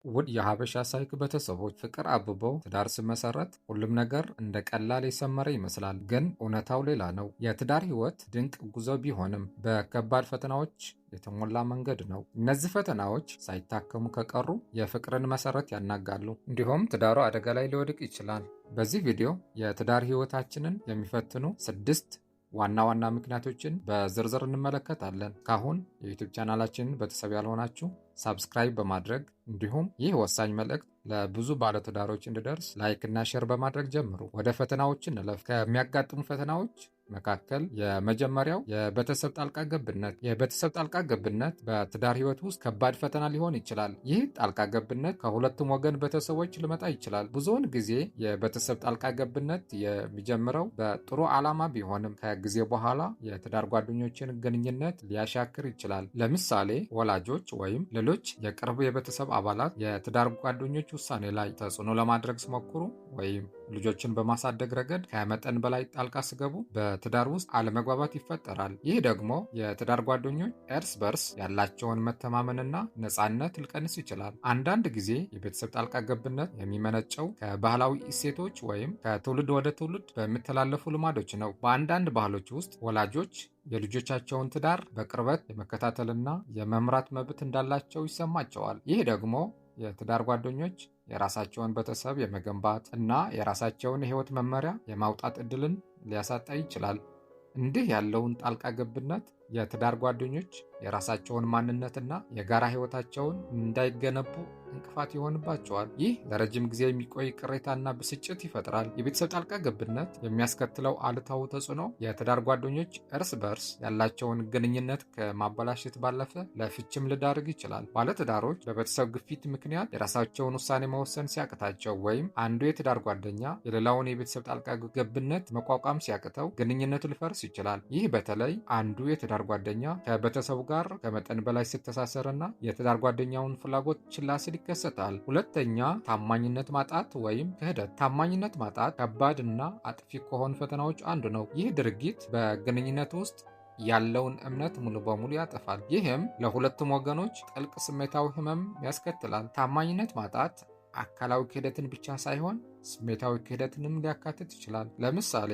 ውድ የሀበሻ ሳይክ ቤተሰቦች ፍቅር አብቦ ትዳር ሲመሰረት ሁሉም ነገር እንደ ቀላል የሰመረ ይመስላል። ግን እውነታው ሌላ ነው። የትዳር ህይወት ድንቅ ጉዞ ቢሆንም በከባድ ፈተናዎች የተሞላ መንገድ ነው። እነዚህ ፈተናዎች ሳይታከሙ ከቀሩ የፍቅርን መሰረት ያናጋሉ፣ እንዲሁም ትዳሩ አደጋ ላይ ሊወድቅ ይችላል። በዚህ ቪዲዮ የትዳር ህይወታችንን የሚፈትኑ 6 ዋና ዋና ምክንያቶችን በዝርዝር እንመለከታለን። ካሁን የዩቲዩብ ቻናላችንን ቤተሰብ ያልሆናችሁ ሳብስክራይብ በማድረግ እንዲሁም ይህ ወሳኝ መልእክት ለብዙ ባለትዳሮች እንዲደርስ ላይክ እና ሼር በማድረግ ጀምሩ። ወደ ፈተናዎች እንለፍ። ከሚያጋጥሙ ፈተናዎች መካከል የመጀመሪያው የቤተሰብ ጣልቃ ገብነት። የቤተሰብ ጣልቃ ገብነት በትዳር ህይወት ውስጥ ከባድ ፈተና ሊሆን ይችላል። ይህ ጣልቃ ገብነት ከሁለቱም ወገን ቤተሰቦች ሊመጣ ይችላል። ብዙውን ጊዜ የቤተሰብ ጣልቃ ገብነት የሚጀምረው በጥሩ ዓላማ ቢሆንም ከጊዜ በኋላ የትዳር ጓደኞችን ግንኙነት ሊያሻክር ይችላል። ለምሳሌ ወላጆች ወይም ሌሎች የቅርብ የቤተሰብ አባላት የትዳር ጓደኞች ውሳኔ ላይ ተጽዕኖ ለማድረግ ሲሞክሩ ወይም ልጆችን በማሳደግ ረገድ ከመጠን በላይ ጣልቃ ሲገቡ በትዳር ውስጥ አለመግባባት ይፈጠራል። ይህ ደግሞ የትዳር ጓደኞች እርስ በርስ ያላቸውን መተማመንና ነፃነት ሊቀንስ ይችላል። አንዳንድ ጊዜ የቤተሰብ ጣልቃ ገብነት የሚመነጨው ከባህላዊ እሴቶች ወይም ከትውልድ ወደ ትውልድ በሚተላለፉ ልማዶች ነው። በአንዳንድ ባህሎች ውስጥ ወላጆች የልጆቻቸውን ትዳር በቅርበት የመከታተልና የመምራት መብት እንዳላቸው ይሰማቸዋል። ይህ ደግሞ የትዳር ጓደኞች የራሳቸውን ቤተሰብ የመገንባት እና የራሳቸውን የህይወት መመሪያ የማውጣት ዕድልን ሊያሳጣ ይችላል። እንዲህ ያለውን ጣልቃ ገብነት የትዳር ጓደኞች የራሳቸውን ማንነትና የጋራ ህይወታቸውን እንዳይገነቡ እንቅፋት ይሆንባቸዋል። ይህ ለረጅም ጊዜ የሚቆይ ቅሬታና ብስጭት ይፈጥራል። የቤተሰብ ጣልቃ ገብነት የሚያስከትለው አሉታዊ ተጽዕኖ የትዳር ጓደኞች እርስ በርስ ያላቸውን ግንኙነት ከማበላሸት ባለፈ ለፍችም ሊዳርግ ይችላል። ባለትዳሮች በቤተሰብ ግፊት ምክንያት የራሳቸውን ውሳኔ መወሰን ሲያቅታቸው ወይም አንዱ የትዳር ጓደኛ የሌላውን የቤተሰብ ጣልቃ ገብነት መቋቋም ሲያቅተው ግንኙነቱ ሊፈርስ ይችላል። ይህ በተለይ አንዱ የትዳር ጓደኛ ከቤተሰቡ ጋር ከመጠን በላይ ሲተሳሰርና የትዳር ጓደኛውን ፍላጎት ችላ ሲል ይከሰታል። ሁለተኛ፣ ታማኝነት ማጣት ወይም ክህደት። ታማኝነት ማጣት ከባድ እና አጥፊ ከሆኑ ፈተናዎች አንዱ ነው። ይህ ድርጊት በግንኙነት ውስጥ ያለውን እምነት ሙሉ በሙሉ ያጠፋል። ይህም ለሁለቱም ወገኖች ጥልቅ ስሜታዊ ህመም ያስከትላል። ታማኝነት ማጣት አካላዊ ክህደትን ብቻ ሳይሆን ስሜታዊ ክህደትንም ሊያካትት ይችላል። ለምሳሌ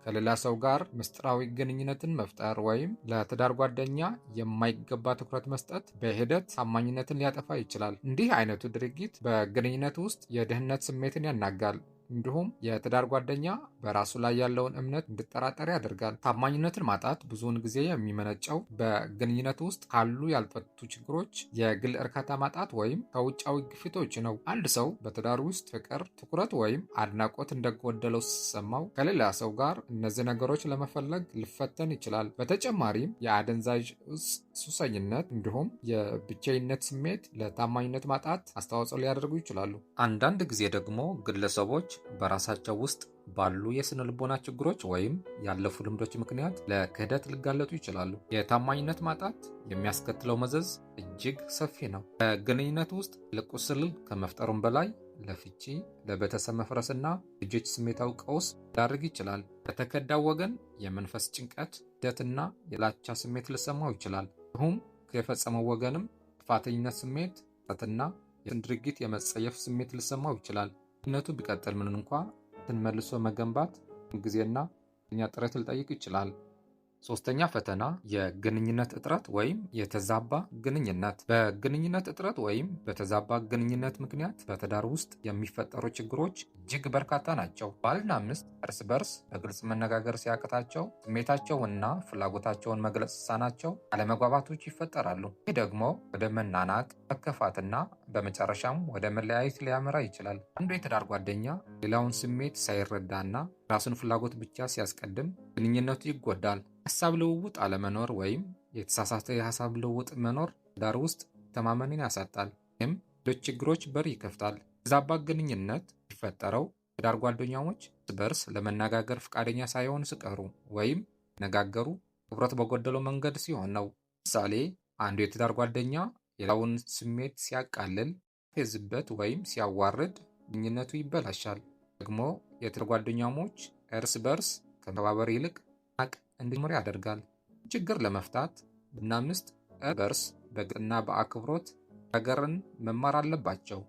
ከሌላ ሰው ጋር ምስጢራዊ ግንኙነትን መፍጠር ወይም ለትዳር ጓደኛ የማይገባ ትኩረት መስጠት በሂደት ታማኝነትን ሊያጠፋ ይችላል። እንዲህ አይነቱ ድርጊት በግንኙነት ውስጥ የደህንነት ስሜትን ያናጋል፣ እንዲሁም የትዳር ጓደኛ በራሱ ላይ ያለውን እምነት እንዲጠራጠር ያደርጋል። ታማኝነትን ማጣት ብዙውን ጊዜ የሚመነጨው በግንኙነት ውስጥ ካሉ ያልፈቱ ችግሮች፣ የግል እርካታ ማጣት ወይም ከውጫዊ ግፊቶች ነው። አንድ ሰው በትዳር ውስጥ ፍቅር፣ ትኩረት ወይም አድናቆት እንደጎደለው ሲሰማው ከሌላ ሰው ጋር እነዚህ ነገሮች ለመፈለግ ሊፈተን ይችላል። በተጨማሪም የአደንዛዥ እጽ ሱሰኝነት እንዲሁም የብቸኝነት ስሜት ለታማኝነት ማጣት አስተዋጽኦ ሊያደርጉ ይችላሉ። አንዳንድ ጊዜ ደግሞ ግለሰቦች በራሳቸው ውስጥ ባሉ የስነ ልቦና ችግሮች ወይም ያለፉ ልምዶች ምክንያት ለክህደት ሊጋለጡ ይችላሉ። የታማኝነት ማጣት የሚያስከትለው መዘዝ እጅግ ሰፊ ነው። በግንኙነት ውስጥ ቁስል ከመፍጠሩም በላይ ለፍቺ፣ ለቤተሰብ መፍረስና ልጆች ስሜታዊ ቀውስ ሊዳርግ ይችላል። በተከዳው ወገን የመንፈስ ጭንቀት፣ ክህደትና የጥላቻ ስሜት ሊሰማው ይችላል። እንዲሁም የፈጸመው ወገንም ጥፋተኝነት ስሜት፣ ጸጸትና የትን ድርጊት የመጸየፍ ስሜት ሊሰማው ይችላል። ግንኙነቱ ቢቀጥል ምን እንኳ መልሶ መገንባት ጊዜና ጥረት ሊጠይቅ ይችላል። ሶስተኛ ፈተና የግንኙነት እጥረት ወይም የተዛባ ግንኙነት። በግንኙነት እጥረት ወይም በተዛባ ግንኙነት ምክንያት በትዳር ውስጥ የሚፈጠሩ ችግሮች እጅግ በርካታ ናቸው። ባልና ሚስት እርስ በርስ በግልጽ መነጋገር ሲያቅታቸው፣ ስሜታቸውንና ፍላጎታቸውን መግለጽ ሲሳናቸው አለመግባባቶች ይፈጠራሉ። ይህ ደግሞ ወደ መናናቅ፣ መከፋትና በመጨረሻም ወደ መለያየት ሊያመራ ይችላል። አንዱ የትዳር ጓደኛ ሌላውን ስሜት ሳይረዳና ራሱን ፍላጎት ብቻ ሲያስቀድም ግንኙነቱ ይጎዳል። ሀሳብ ልውውጥ አለመኖር ወይም የተሳሳተ የሀሳብ ልውውጥ መኖር ትዳር ውስጥ ተማመንን ያሳጣል፣ ይህም ሌሎች ችግሮች በር ይከፍታል። የተዛባ ግንኙነት የሚፈጠረው ትዳር ጓደኛሞች እርስ በርስ ለመነጋገር ፈቃደኛ ሳይሆኑ ሲቀሩ ወይም ሲነጋገሩ ትኩረት በጎደለው መንገድ ሲሆን ነው። ምሳሌ፣ አንዱ የትዳር ጓደኛ የሌላውን ስሜት ሲያቃልል፣ ሲያፌዝበት ወይም ሲያዋርድ ግንኙነቱ ይበላሻል። ደግሞ የትዳር ጓደኛሞች እርስ በርስ ከመተባበር ይልቅ ናቅ እንዲኖር ያደርጋል። ችግር ለመፍታት ባልና ሚስት እርስ በርስ በግልጽና በአክብሮት ነገርን መማር አለባቸው።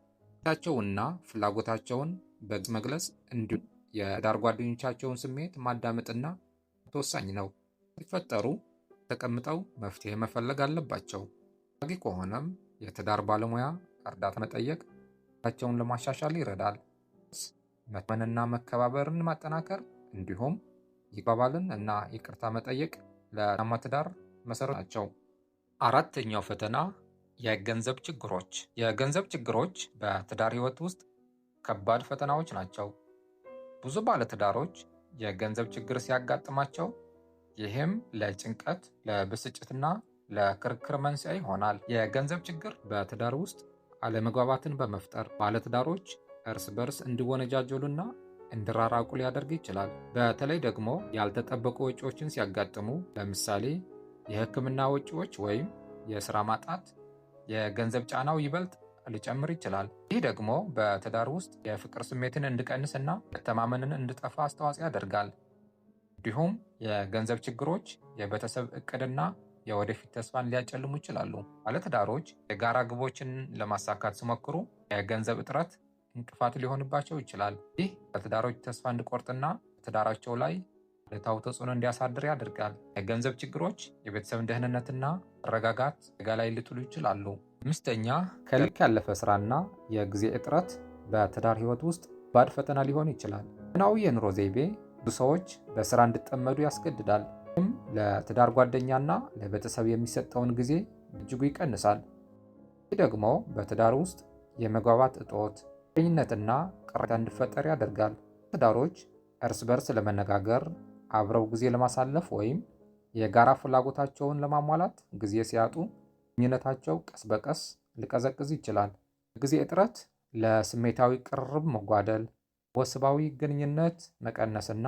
ቻቸውና ፍላጎታቸውን በግልጽ መግለጽ እንዲሁም የትዳር ጓደኞቻቸውን ስሜት ማዳመጥና ወሳኝ ነው። ሲፈጠሩ ተቀምጠው መፍትሄ መፈለግ አለባቸው። አስፈላጊ ከሆነም የትዳር ባለሙያ እርዳታ መጠየቅ ቸውን ለማሻሻል ይረዳል። መተማመንና መከባበርን ማጠናከር እንዲሁም ይባባልን እና ይቅርታ መጠየቅ ለጤናማ ትዳር መሰረት ናቸው። አራተኛው ፈተና የገንዘብ ችግሮች። የገንዘብ ችግሮች በትዳር ህይወት ውስጥ ከባድ ፈተናዎች ናቸው። ብዙ ባለትዳሮች የገንዘብ ችግር ሲያጋጥማቸው ይህም ለጭንቀት፣ ለብስጭትና ለክርክር መንስኤ ይሆናል። የገንዘብ ችግር በትዳር ውስጥ አለመግባባትን በመፍጠር ባለትዳሮች እርስ በርስ እንዲወነጃጀሉና እንዲራራቁ ሊያደርግ ይችላል። በተለይ ደግሞ ያልተጠበቁ ወጪዎችን ሲያጋጥሙ፣ ለምሳሌ የሕክምና ወጪዎች ወይም የሥራ ማጣት፣ የገንዘብ ጫናው ይበልጥ ሊጨምር ይችላል። ይህ ደግሞ በትዳር ውስጥ የፍቅር ስሜትን እንዲቀንስና መተማመንን እንዲጠፋ አስተዋጽኦ ያደርጋል። እንዲሁም የገንዘብ ችግሮች የቤተሰብ እቅድና የወደፊት ተስፋን ሊያጨልሙ ይችላሉ። ባለትዳሮች የጋራ ግቦችን ለማሳካት ሲሞክሩ የገንዘብ እጥረት እንቅፋት ሊሆንባቸው ይችላል። ይህ በትዳሮች ተስፋ እንዲቆርጥና ትዳራቸው ላይ አሉታዊ ተጽዕኖ እንዲያሳድር ያደርጋል። የገንዘብ ችግሮች የቤተሰብን ደህንነትና መረጋጋት አደጋ ላይ ሊጥሉ ይችላሉ። አምስተኛ፣ ከልክ ያለፈ ስራና የጊዜ እጥረት በትዳር ህይወት ውስጥ ከባድ ፈተና ሊሆን ይችላል። ዘመናዊ የኑሮ ዘይቤ ብዙ ሰዎች በስራ እንዲጠመዱ ያስገድዳል። ይህም ለትዳር ጓደኛና ለቤተሰብ የሚሰጠውን ጊዜ በእጅጉ ይቀንሳል። ይህ ደግሞ በትዳር ውስጥ የመግባባት እጦት፣ ግንኙነትና ቅሬታ እንዲፈጠር ያደርጋል። ትዳሮች እርስ በርስ ለመነጋገር፣ አብረው ጊዜ ለማሳለፍ ወይም የጋራ ፍላጎታቸውን ለማሟላት ጊዜ ሲያጡ ግንኙነታቸው ቀስ በቀስ ሊቀዘቅዝ ይችላል። የጊዜ እጥረት ለስሜታዊ ቅርርብ መጓደል፣ ወሲባዊ ግንኙነት መቀነስና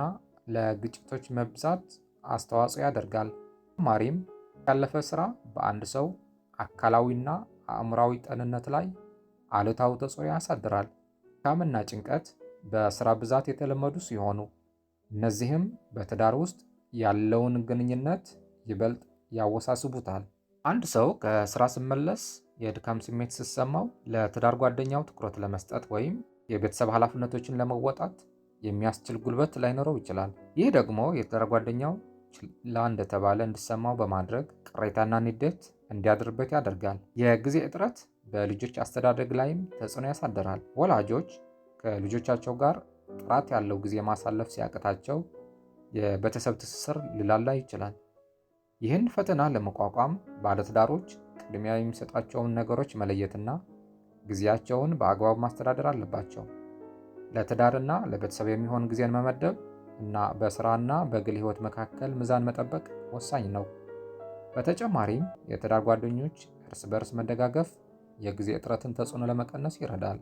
ለግጭቶች መብዛት አስተዋጽኦ ያደርጋል። ተጨማሪም ያለፈ ስራ በአንድ ሰው አካላዊና አእምሯዊ ጤንነት ላይ አሉታዊ ተጽዕኖ ያሳድራል። ድካምና ጭንቀት በስራ ብዛት የተለመዱ ሲሆኑ እነዚህም በትዳር ውስጥ ያለውን ግንኙነት ይበልጥ ያወሳስቡታል። አንድ ሰው ከስራ ሲመለስ የድካም ስሜት ሲሰማው ለትዳር ጓደኛው ትኩረት ለመስጠት ወይም የቤተሰብ ኃላፊነቶችን ለመወጣት የሚያስችል ጉልበት ላይኖረው ይችላል። ይህ ደግሞ የትዳር ጓደኛው ችላ እንደተባለ እንዲሰማው በማድረግ ቅሬታና ንዴት እንዲያድርበት ያደርጋል። የጊዜ እጥረት በልጆች አስተዳደግ ላይም ተጽዕኖ ያሳድራል። ወላጆች ከልጆቻቸው ጋር ጥራት ያለው ጊዜ ማሳለፍ ሲያቅታቸው የቤተሰብ ትስስር ሊላላ ይችላል። ይህን ፈተና ለመቋቋም ባለትዳሮች ቅድሚያ የሚሰጣቸውን ነገሮች መለየትና ጊዜያቸውን በአግባቡ ማስተዳደር አለባቸው። ለትዳርና ለቤተሰብ የሚሆን ጊዜን መመደብ እና በስራና በግል ህይወት መካከል ሚዛን መጠበቅ ወሳኝ ነው። በተጨማሪም የትዳር ጓደኞች እርስ በርስ መደጋገፍ የጊዜ እጥረትን ተጽዕኖ ለመቀነስ ይረዳል።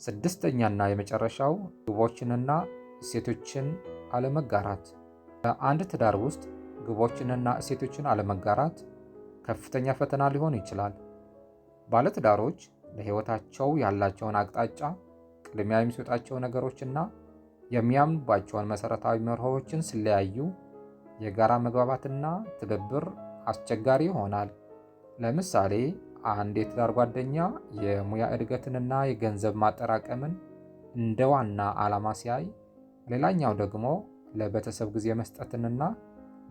ስድስተኛና የመጨረሻው ግቦችንና እሴቶችን አለመጋራት። በአንድ ትዳር ውስጥ ግቦችንና እሴቶችን አለመጋራት ከፍተኛ ፈተና ሊሆን ይችላል። ባለትዳሮች ለህይወታቸው ያላቸውን አቅጣጫ፣ ቅድሚያ የሚሰጧቸው ነገሮችና የሚያምኑባቸውን መሰረታዊ መርሆዎችን ሲለያዩ የጋራ መግባባትና ትብብር አስቸጋሪ ይሆናል። ለምሳሌ አንድ የትዳር ጓደኛ የሙያ እድገትንና የገንዘብ ማጠራቀምን እንደ ዋና ዓላማ ሲያይ፣ ሌላኛው ደግሞ ለቤተሰብ ጊዜ መስጠትንና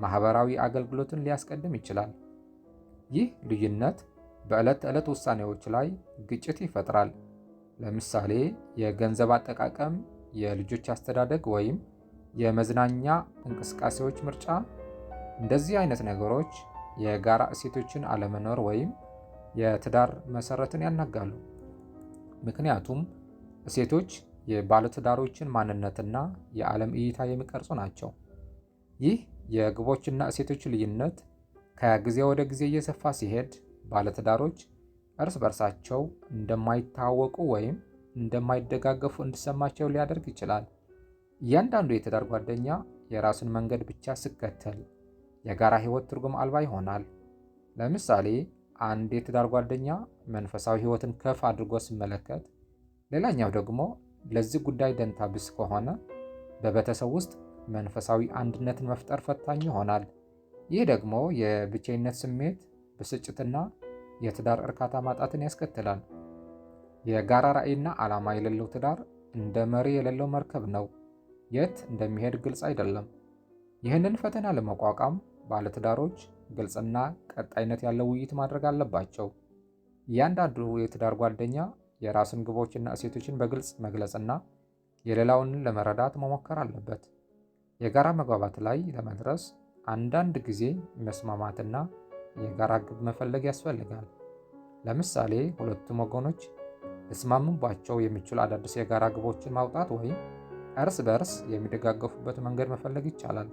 ማህበራዊ አገልግሎትን ሊያስቀድም ይችላል። ይህ ልዩነት በዕለት ተዕለት ውሳኔዎች ላይ ግጭት ይፈጥራል። ለምሳሌ የገንዘብ አጠቃቀም፣ የልጆች አስተዳደግ ወይም የመዝናኛ እንቅስቃሴዎች ምርጫ። እንደዚህ አይነት ነገሮች የጋራ እሴቶችን አለመኖር ወይም የትዳር መሰረትን ያናጋሉ። ምክንያቱም እሴቶች የባለትዳሮችን ማንነትና የዓለም እይታ የሚቀርጹ ናቸው። ይህ የግቦችና እሴቶች ልዩነት ከጊዜ ወደ ጊዜ እየሰፋ ሲሄድ ባለትዳሮች እርስ በርሳቸው እንደማይታወቁ ወይም እንደማይደጋገፉ እንዲሰማቸው ሊያደርግ ይችላል። እያንዳንዱ የትዳር ጓደኛ የራሱን መንገድ ብቻ ሲከተል የጋራ ህይወት ትርጉም አልባ ይሆናል። ለምሳሌ አንድ የትዳር ጓደኛ መንፈሳዊ ህይወትን ከፍ አድርጎ ሲመለከት፣ ሌላኛው ደግሞ ለዚህ ጉዳይ ደንታ ቢስ ከሆነ በቤተሰብ ውስጥ መንፈሳዊ አንድነትን መፍጠር ፈታኝ ይሆናል። ይህ ደግሞ የብቸኝነት ስሜት፣ ብስጭትና የትዳር እርካታ ማጣትን ያስከትላል። የጋራ ራዕይና ዓላማ የሌለው ትዳር እንደ መሪ የሌለው መርከብ ነው። የት እንደሚሄድ ግልጽ አይደለም። ይህንን ፈተና ለመቋቋም ባለትዳሮች ግልጽና ቀጣይነት ያለው ውይይት ማድረግ አለባቸው። እያንዳንዱ የትዳር ጓደኛ የራስን ግቦችና እሴቶችን በግልጽ መግለጽና የሌላውን ለመረዳት መሞከር አለበት። የጋራ መግባባት ላይ ለመድረስ አንዳንድ ጊዜ መስማማትና የጋራ ግብ መፈለግ ያስፈልጋል። ለምሳሌ ሁለቱም ወገኖች ሊስማሙባቸው የሚችሉ አዳዲስ የጋራ ግቦችን ማውጣት ወይም እርስ በርስ የሚደጋገፉበት መንገድ መፈለግ ይቻላል።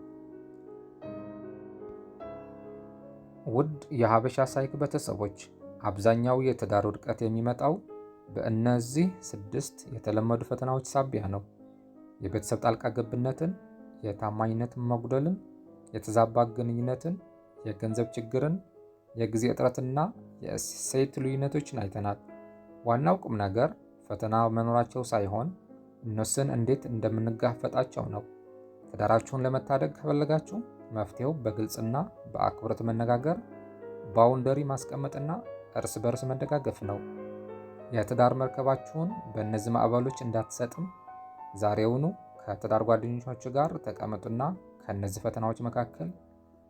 ውድ የሀበሻ ሳይክ ቤተሰቦች፣ አብዛኛው የትዳር ውድቀት የሚመጣው በእነዚህ 6 የተለመዱ ፈተናዎች ሳቢያ ነው። የቤተሰብ ጣልቃ ገብነትን፣ የታማኝነት መጉደልን፣ የተዛባ ግንኙነትን፣ የገንዘብ ችግርን፣ የጊዜ እጥረትና የእሴት ልዩነቶችን አይተናል። ዋናው ቁም ነገር ፈተና መኖራቸው ሳይሆን እነሱን እንዴት እንደምንጋፈጣቸው ነው። ትዳራችሁን ለመታደግ ከፈለጋችሁ መፍትሄው በግልጽና በአክብሮት መነጋገር፣ ባውንደሪ ማስቀመጥና እርስ በርስ መደጋገፍ ነው። የትዳር መርከባችሁን በእነዚህ ማዕበሎች እንዳትሰጥም ዛሬውኑ ከትዳር ጓደኞቻችሁ ጋር ተቀመጡና ከእነዚህ ፈተናዎች መካከል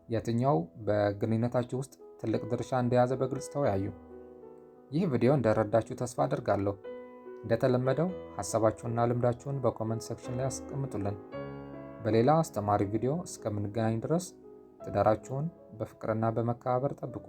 የትኛው በግንኙነታችሁ ውስጥ ትልቅ ድርሻ እንደያዘ በግልጽ ተወያዩ። ይህ ቪዲዮ እንደረዳችሁ ተስፋ አድርጋለሁ። እንደተለመደው ሀሳባችሁንና ልምዳችሁን በኮመንት ሴክሽን ላይ አስቀምጡልን። በሌላ አስተማሪ ቪዲዮ እስከምንገናኝ ድረስ ትዳራችሁን በፍቅርና በመከባበር ጠብቁ።